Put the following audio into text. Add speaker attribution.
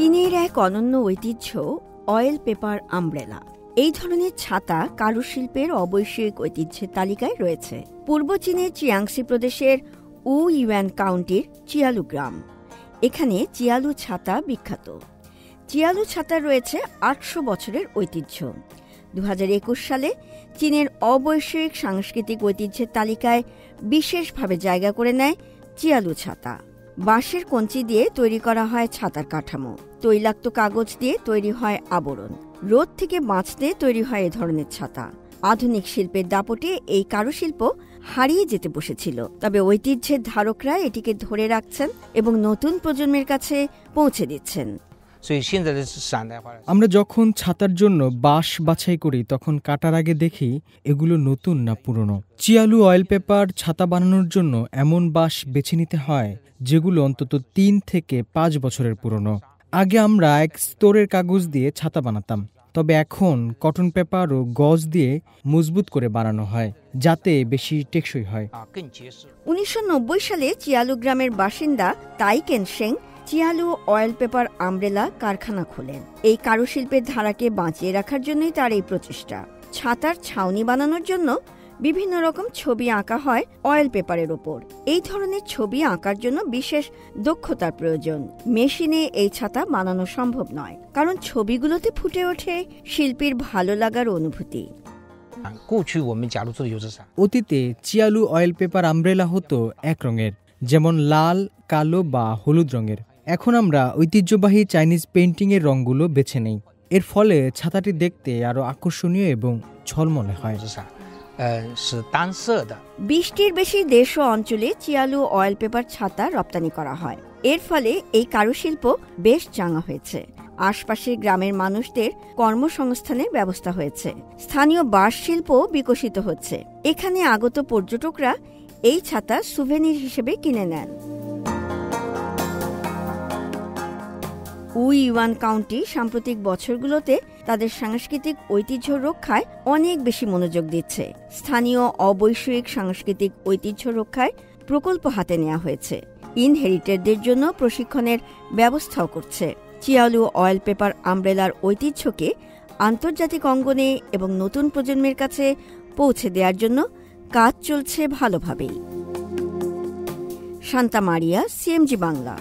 Speaker 1: চীনের এক অনন্য ঐতিহ্য অয়েল পেপার আমব্রেলা। এই ধরনের ছাতা কারুশিল্পের অবৈশ্বিক ঐতিহ্যের তালিকায় রয়েছে। পূর্ব চীনের চিয়াংসি প্রদেশের ইউয়ান কাউন্টির চিয়ালু গ্রাম। এখানে চিয়ালু ছাতা বিখ্যাত। চিয়ালু ছাতার রয়েছে ৮০০ বছরের ঐতিহ্য। ২০২১ সালে চীনের অবৈশ্বিক সাংস্কৃতিক ঐতিহ্যের তালিকায় বিশেষভাবে জায়গা করে নেয় চিয়ালু ছাতা। বাঁশের কঞ্চি দিয়ে তৈরি করা হয় ছাতার কাঠামো, তৈলাক্ত কাগজ দিয়ে তৈরি হয় আবরণ, রোদ থেকে বাঁচতে তৈরি হয় এ ধরনের ছাতা। আধুনিক শিল্পের দাপটে এই কারুশিল্প হারিয়ে যেতে বসেছিল, তবে ঐতিহ্যের ধারকরা এটিকে ধরে রাখছেন এবং নতুন প্রজন্মের কাছে পৌঁছে দিচ্ছেন।
Speaker 2: আমরা যখন ছাতার জন্য বাঁশ বাছাই করি তখন কাটার আগে দেখি এগুলো নতুন না পুরনো। চিয়ালু অয়েল পেপার ছাতা বানানোর জন্য এমন বাঁশ বেছে নিতে হয় যেগুলো অন্তত ৩ থেকে ৫ বছরের পুরনো। আগে আমরা এক স্তরের কাগজ দিয়ে ছাতা বানাতাম, তবে এখন কটন পেপার ও গজ দিয়ে মজবুত করে বানানো হয় যাতে বেশি টেকসই হয়।
Speaker 1: ১৯৯০ সালে চিয়ালু গ্রামের বাসিন্দা তাই কেনশেং চিয়ালু অয়েল পেপার আমব্রেলা কারখানা খোলেন। এই কারুশিল্পের ধারাকে বাঁচিয়ে রাখার জন্যই তার এই প্রচেষ্টা। ছাতার ছাউনি বানানোর জন্য বিভিন্ন রকম ছবি আঁকা হয় অয়েল পেপারের ওপর। এই ধরনের ছবি আঁকার জন্য বিশেষ দক্ষতার প্রয়োজন। মেশিনে এই ছাতা বানানো সম্ভব নয়, কারণ ছবিগুলোতে ফুটে ওঠে শিল্পীর ভালো লাগার অনুভূতি।
Speaker 2: অতীতে চিয়ালু অয়েল পেপার আমব্রেলা হতো এক রঙের, যেমন লাল, কালো বা হলুদ রঙের। এখন আমরা ঐতিহ্যবাহী চাইনিজ পেইন্টিংয়ের রঙগুলো বেছে নেই। এর ফলে ছাতাটি দেখতে আরো আকর্ষণীয় এবং ঝলমলে হয়।
Speaker 1: ২০টির বেশি দেশ ও অঞ্চলে চিয়ালু অয়েল পেপার ছাতা রপ্তানি করা হয়। এর ফলে এই কারুশিল্প বেশ চাঙা হয়েছে। আশপাশের গ্রামের মানুষদের কর্মসংস্থানের ব্যবস্থা হয়েছে। স্থানীয় বাঁশ শিল্প বিকশিত হচ্ছে। এখানে আগত পর্যটকরা এই ছাতা সুভেনির হিসেবে কিনে নেন। ইউয়ান কাউন্টি সাম্প্রতিক বছরগুলোতে তাদের সাংস্কৃতিক ঐতিহ্য রক্ষায় অনেক বেশি মনোযোগ দিচ্ছে। স্থানীয় অবৈশ্বিক সাংস্কৃতিক ঐতিহ্য রক্ষায় প্রকল্প হাতে নেওয়া হয়েছে। ইনহেরিটেডদের জন্য প্রশিক্ষণের ব্যবস্থাও করছে। চিয়ালু অয়েল পেপার আমব্রেলার ঐতিহ্যকে আন্তর্জাতিক অঙ্গনে এবং নতুন প্রজন্মের কাছে পৌঁছে দেওয়ার জন্য কাজ চলছে ভালোভাবেই। শান্তা মারিয়া, সিএমজি বাংলা।